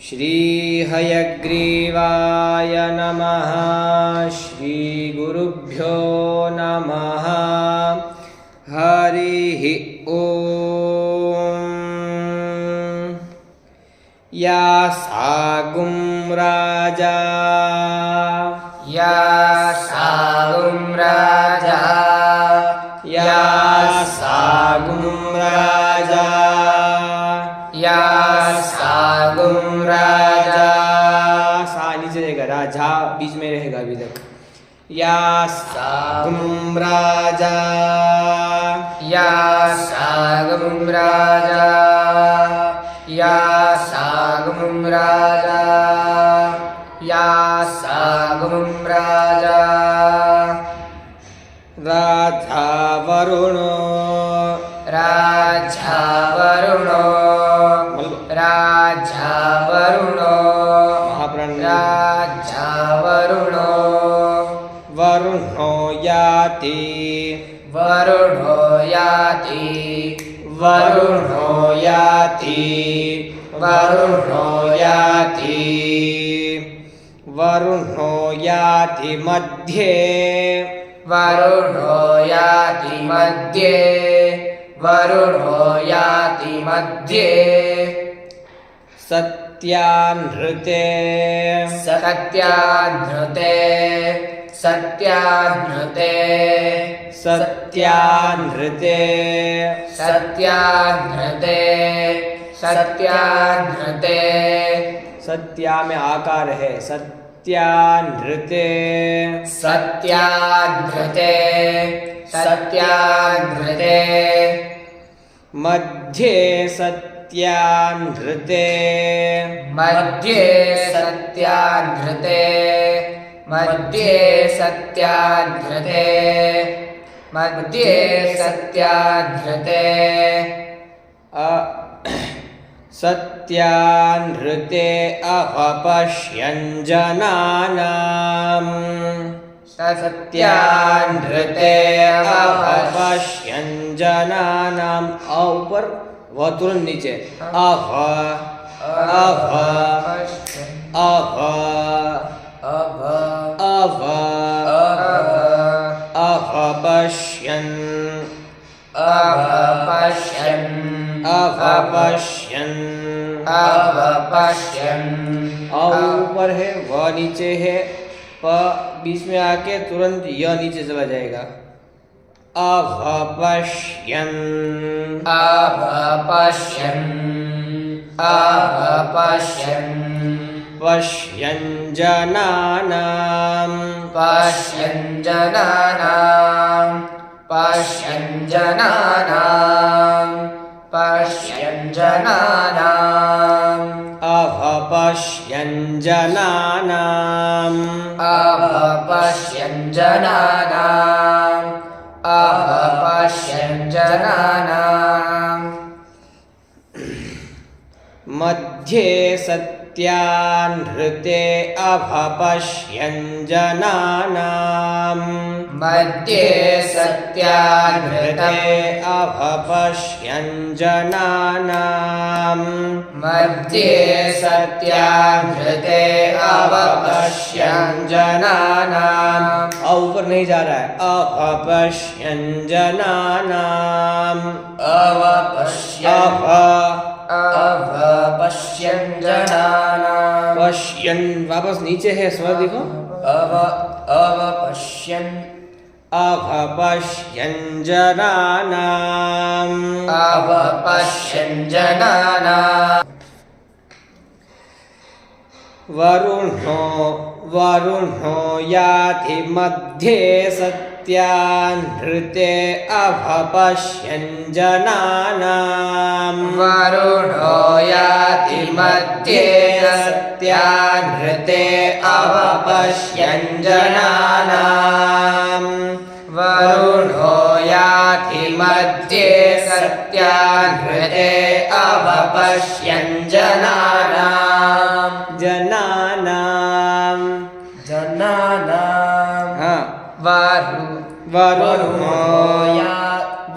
श्रीहयग्रीवाय नमः। श्रीगुरुभ्यो नमः। हरिः ओम्। या सागुं राजा सा नीचे रहेगा, राजा बीच में रहेगा अभी तक। या सागुं राजा राजा वरुणो वरुणो याति मध्ये सत्यानृते सत्या में आकार है। सत्यानृते मध्ये सत्यानृते सत्यानृते अपपश्यञ्जनानाम् ऊपर व तुरंत नीचे अपपश्यन् ऊपर है, व नीचे है, प बीच में आके तुरंत य नीचे चला जाएगा। अपपश्यन् पश्यञ्जनानाम् मध्ये सत्यानृते अपपश्यञ्जनानाम् ऊपर नहीं जा रहा है। पश्यन् वापस नीचे है, स्वर देखो। अपपश्यञ्जनानाम् वरुणो याति मध्ये सत्यानृते अपपश्यञ्जनानाम्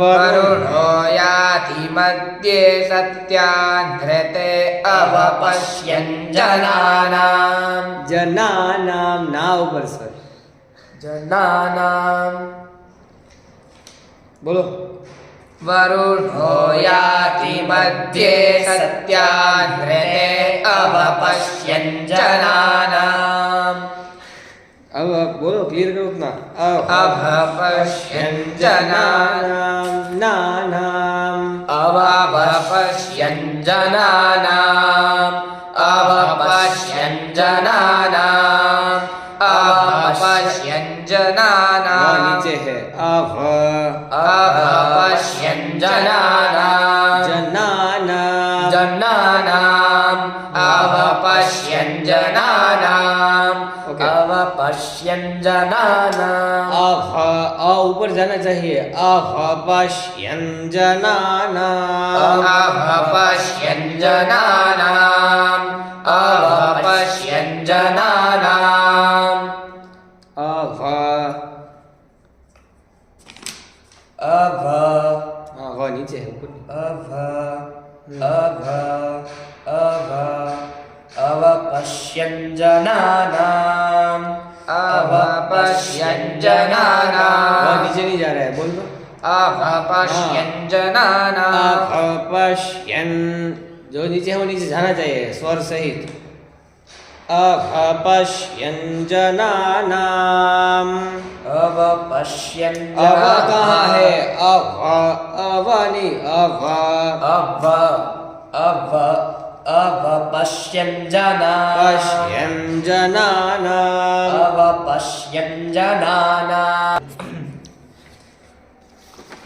वरुणो याति मध्ये सत्याघ्रते अवपश्यन् जनानां जनानां ना ऊपर स्वर जनानां बोलो वरुणो याति मध्ये सत्याग्रते अवपश्यन् जनानाम् अब बोलो क्लियर करो उतना अवपश्यन् जनानां नानाम् अवपश्यन् जनानाम् अवपश्यन् जनानाम् अवपश्यन् जनानाम् नीचे है अवपश्यन् जनानाम् जनानाम् जनानाम् अवपश्यन् जनानाम् Okay. अवपश्यन् जनानाम् ऊपर जाना चाहिए अवपश्यन् जनानाम् अवपश्यन् जनानाम् अवपश्यन् जनानाम् नीचे है ऊपर अवपश्यन् जनानाम् अवपश्यन् जनानाम् नीचे नहीं जा रहा है बोल दो अवपश्यन् जनानाम् अवपश्यन् जो नीचे है वो नीचे जाना चाहिए स्वर सहित अवपश्यन् जनानाम् अवपश्यन् अव कहाँ है अव नहीं अवपश्यन् जनानाम् पश्यन् जनानाम् अवपश्यन् जनानाम्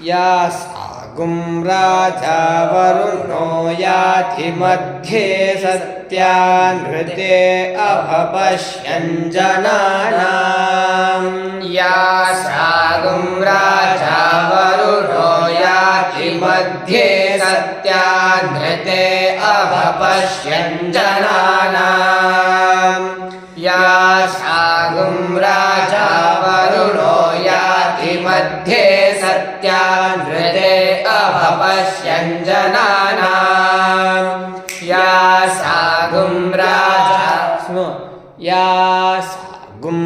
या सागुं राजा वरुणो याति मध्ये सत्यानृते अवपश्यन् जनानाम् या सागुं राजा वरुणो याति मध्ये सत्यानृते अवपश्यन् जनानाम् या सागुं राजा वरुणो याति मध्ये सत्यानृते अवपश्यन् जनानाम् या सागुं राजा सुनो या सागुं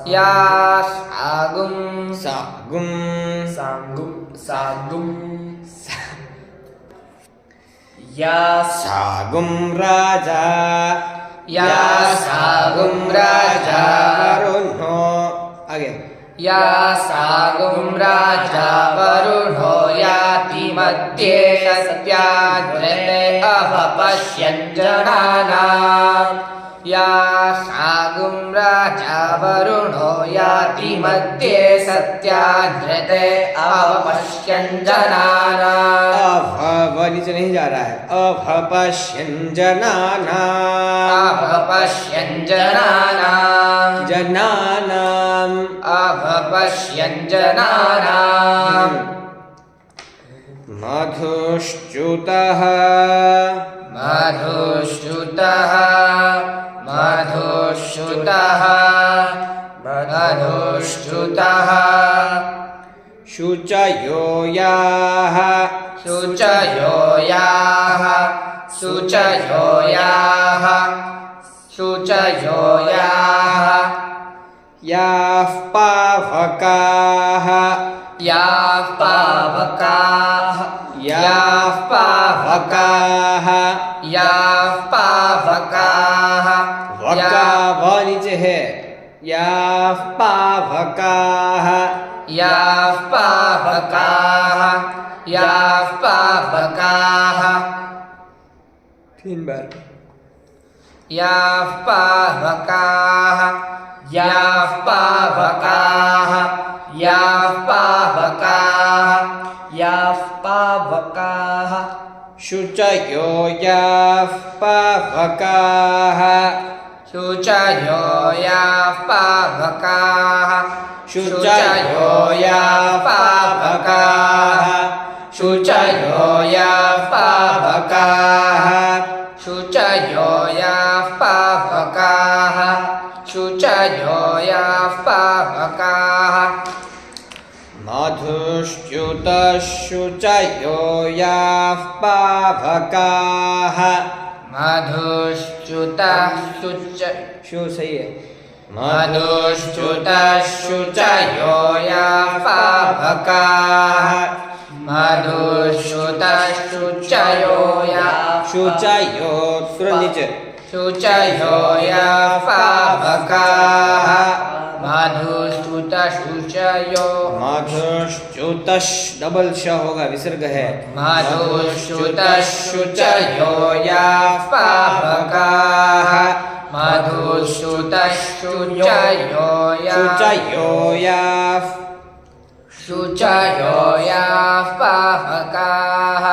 या सागुं या सागुं राजा या सागुं राजा वरुणो आगे या सागुं राजा वरुणो याति मध्ये सत्याग्रते अवपश्यन् जनानाम् या सागुं राजा वरुणो याति मध्ये सत्याग्रते अवपश्यन् जनानाम् नीचे नहीं जा रहा है अवपश्यन् जनानाम् अवपश्यन् जनानाम् जनानाम् अवपश्यन् जनानाम् मधुश्च्युतः मधुश्च्युतः मधुश्च्युतः मधुश्च्युतः शुचयो याः शुचयो याः शुचयो याः शुचयो याः याः पावकाः याः पावकाः याः पावकाः याः पावकाः वका व नीचे है याः पावकाः याः पावकाः याः पावकाः 3 बार याः पावकाः याः पावकाः याः पावकाः याः पावकाः शुचयो याः पावकाः शुचयो याः पावकाः शुचयो याः पावकाः शुचयो याः पावकाः शुचयो याः पावकाः शुचयो याः पावकाः मधुश्च्युतः मधुश्च्युतशुचयो याः पावकाः मधुश्च्युतः शुच शु सही है मधुश्च्युतः शुचयो याः पावकाः मधुश्च्युतः शुचयो याः शुचयो तुरंत नीचे शुचयो याः पावकाः मधुश्च्युतः शुचयो मधुश्च्युतश डबल श होगा विसर्ग है मधुश्च्युतः शुचयो याः पावकाः मधुश्च्युतः शुचयो शुचयो याः शुचयो याः पावकाः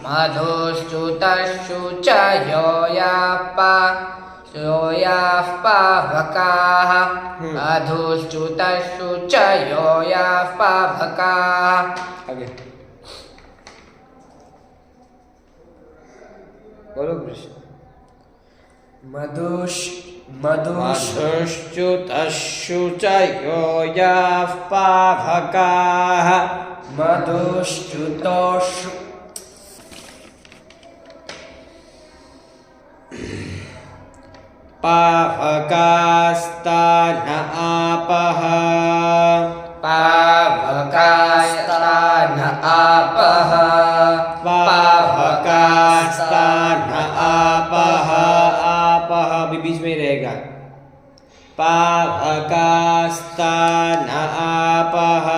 मधुश्च्युतः शुचयो याः पावकाः मधुश्च्युतः शुचयो याः पावकाः आगे बोलो कृष्ण मधुश्च्युतशुचयो याः पावकाः मधुश्च्युतोषु पावकास्तान आपः पावकास्तान आपः पावकास्तान आपः आपः भी बीच में रहेगा पावकास्तान आपः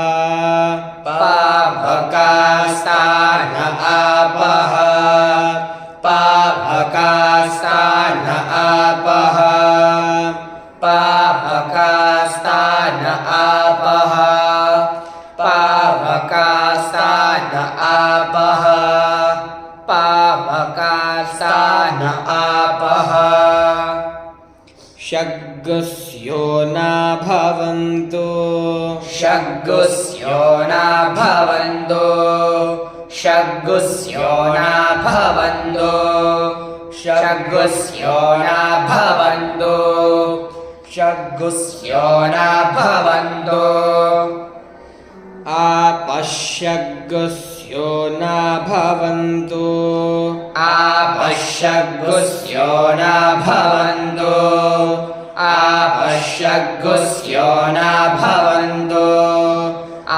पावकास्तान आपः पावकास्तान आपः पावकास्तान आपः पावकास्तान आपः पावकास्तान आपः शग्गस्यो न भवन्तु शग्गुस्यो न भवन्तु शग्गुस्यो न भवन्तु शग्गुस्यो न भवन्तु शग्गुस्यो न भवन्तु आपश्यग्गस्यो न भवन्तु आपश्यग्गुस्यो न भवन्तु आपश्यग्गुस्यो न भवन्तु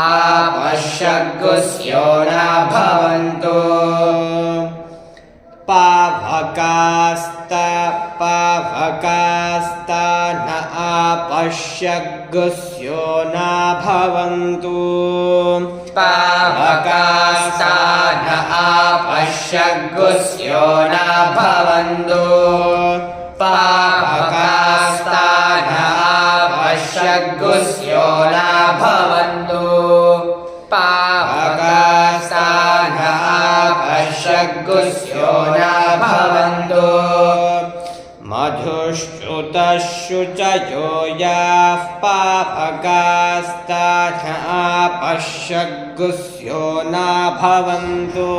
आपश्यग्गुस्यो न भवन्तु पावकास्तान आपश्यग्गस्यो न भवन्तु पावकास्तान आपश्यग्गुस्यो न भवन्तु पावकास्तान आपश्यग्गुस्यो न भवन्तु पावकास्तान आपश्यग्गुस्यो न भवन्तु मधुश्च्युतशुचयो याः पावकास्तान आपश्यग्गस्यो न भवन्तु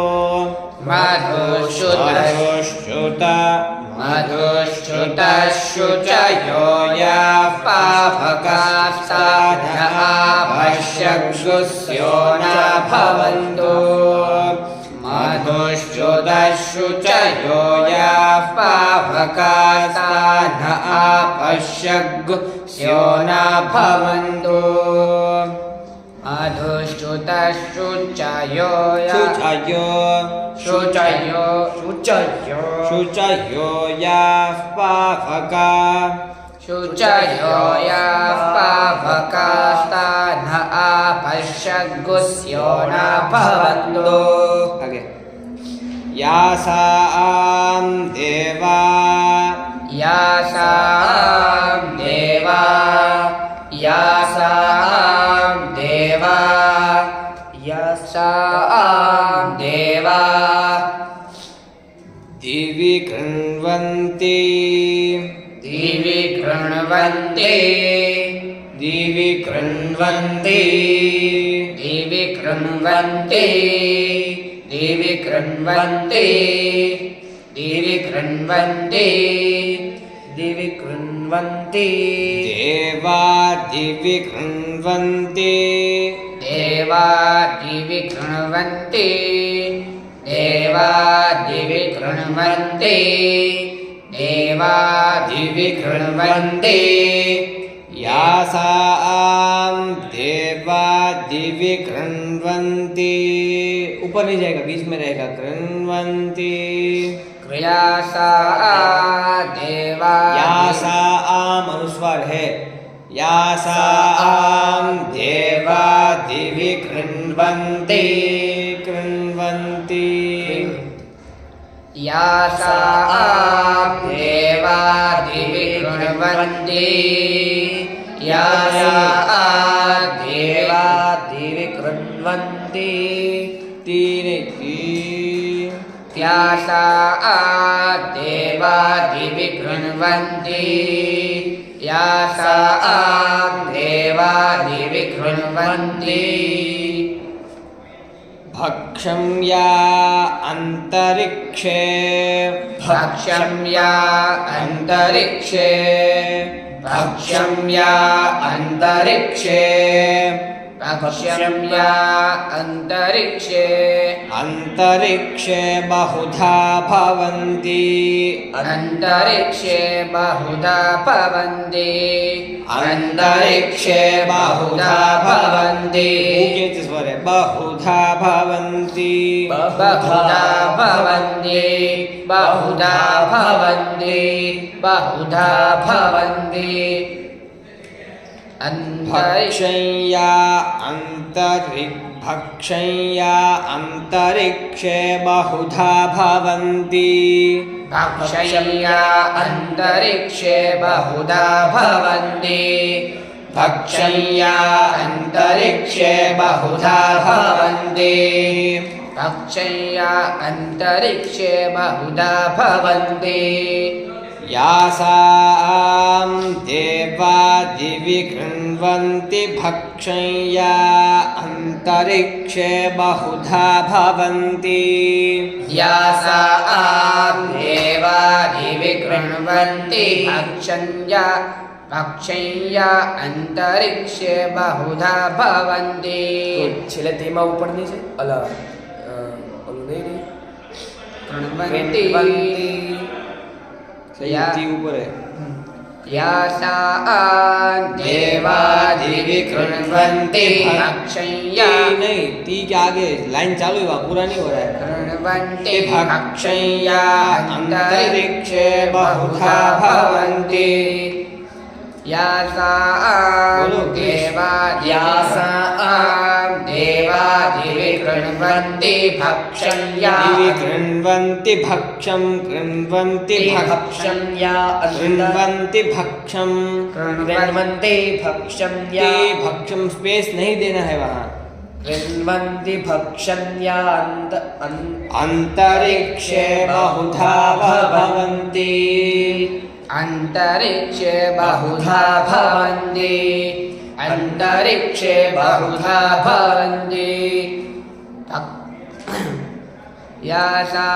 मधुश्च्युतशुचयो याः पावकास्तान आपश्यग्गुस्यो न भवन्तु मधुश्च्युतशुचयो याः पावकास्तान आपश्यग्गुस्यो न भवन्तु मधुश्च्युतशुचयो शुचयो याः शुचयो याः पावकास्तान आपश्यग्गुस्यो न भवन्तु आगे यासां देवा यासां देवा यासां देवा यासां देवा दिवि कृण्वन्ति दिवि कृण्वन्ति दिवि कृण्वन्ति दिवि कृण्वन्ति दिवि कृण्वन्ति दिवि कृण्वन्ति दिवि कृण्वन्ति देवा दिवि कृण्वन्ति देवा देवा दिवि कृण्वन्ति देवा दिवि कृण्वन्ति देवा दिवि कृण्वन्ति यासां देवा दिवि कृण्वन्ति ऊपर नहीं जाएगा बीच में रहेगा कृण्वन्ति क्रियासा देवा यासां अनुस्वार है यासां देवा दिवि कृण्वन्ति कृण्वन्ति यासा देवा दिवि कृण्वन्ति यासा देवा दिवि कृण्वन्ति तीन यासा देवा दिवि कृण्वन्ति यासा देवा दिवि कृण्वन्ति भक्षं या अंतरिक्षे भक्ष्यं या अन्तरिक्षे भक्ष्यं या अन्तरिक्षे भक्ष्यं या अन्तरिक्षे अंतरिक्षे बहुधा भवन्ति अन्तरिक्षे बहुधा भवन्ति अंतरिक्षे बहुधा भवन्ति ऊके स्वर है बहुधा भवन्ति बहुधा भवन्ति बहुधा भवन्ति बहुधा भवन्ति भक्षं या अंतरिक्षे बहुधा भवन्ति भक्षं या अन्तरिक्षे बहुधा भवन्ति भक्षं या अन्तरिक्षे बहुधा भवन्ति भक्षं या अन्तरिक्षे बहुधा भवन्ति यासां देवा दिवि कृण्वन्ति भक्षं या अंतरिक्षे बहुधा भवन्ति यासा देवा दिवि कृण्वन्ति भक्षं या अंतरिक्षे बहुधा भवन्ति છેલ્લે તેમાં ઉપરની છે અલા ઓલું નહીં कृण्वन्ति सही ऊपर है यासा देवा दिवि कृण्वन्ति भक्षं या नहीं ती के आगे लाइन चालू है वहाँ पूरा नहीं हो रहा है कृण्वन्ति भक्षं या अंतरिक्षे बहुधा भवन्ति यासा बोलो। देवा यासा देवा दिवि कृण्वन्ति भक्षं या दिवि कृण्वन्ति भक्षं कृण्वन्ति ભક્ષં યા कृण्वन्ति भक्षं कृण्वन्ति भक्षं या भक्षं स्पेस नहीं देना है वहाँ कृण्वन्ति भक्षं या अंतरिक्षे बहुधा भवन्ति अन्तरिक्षे बहुधा भवन्ति अन्तरिक्षे बहुधा भवन्ति यासा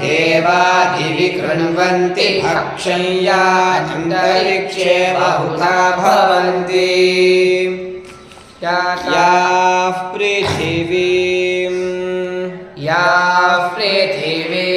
देवा दिवि कृण्वन्ति भक्षं या अन्तरिक्षे बहुधा भवन्ति यासा पृथिवीं या पृथिवीं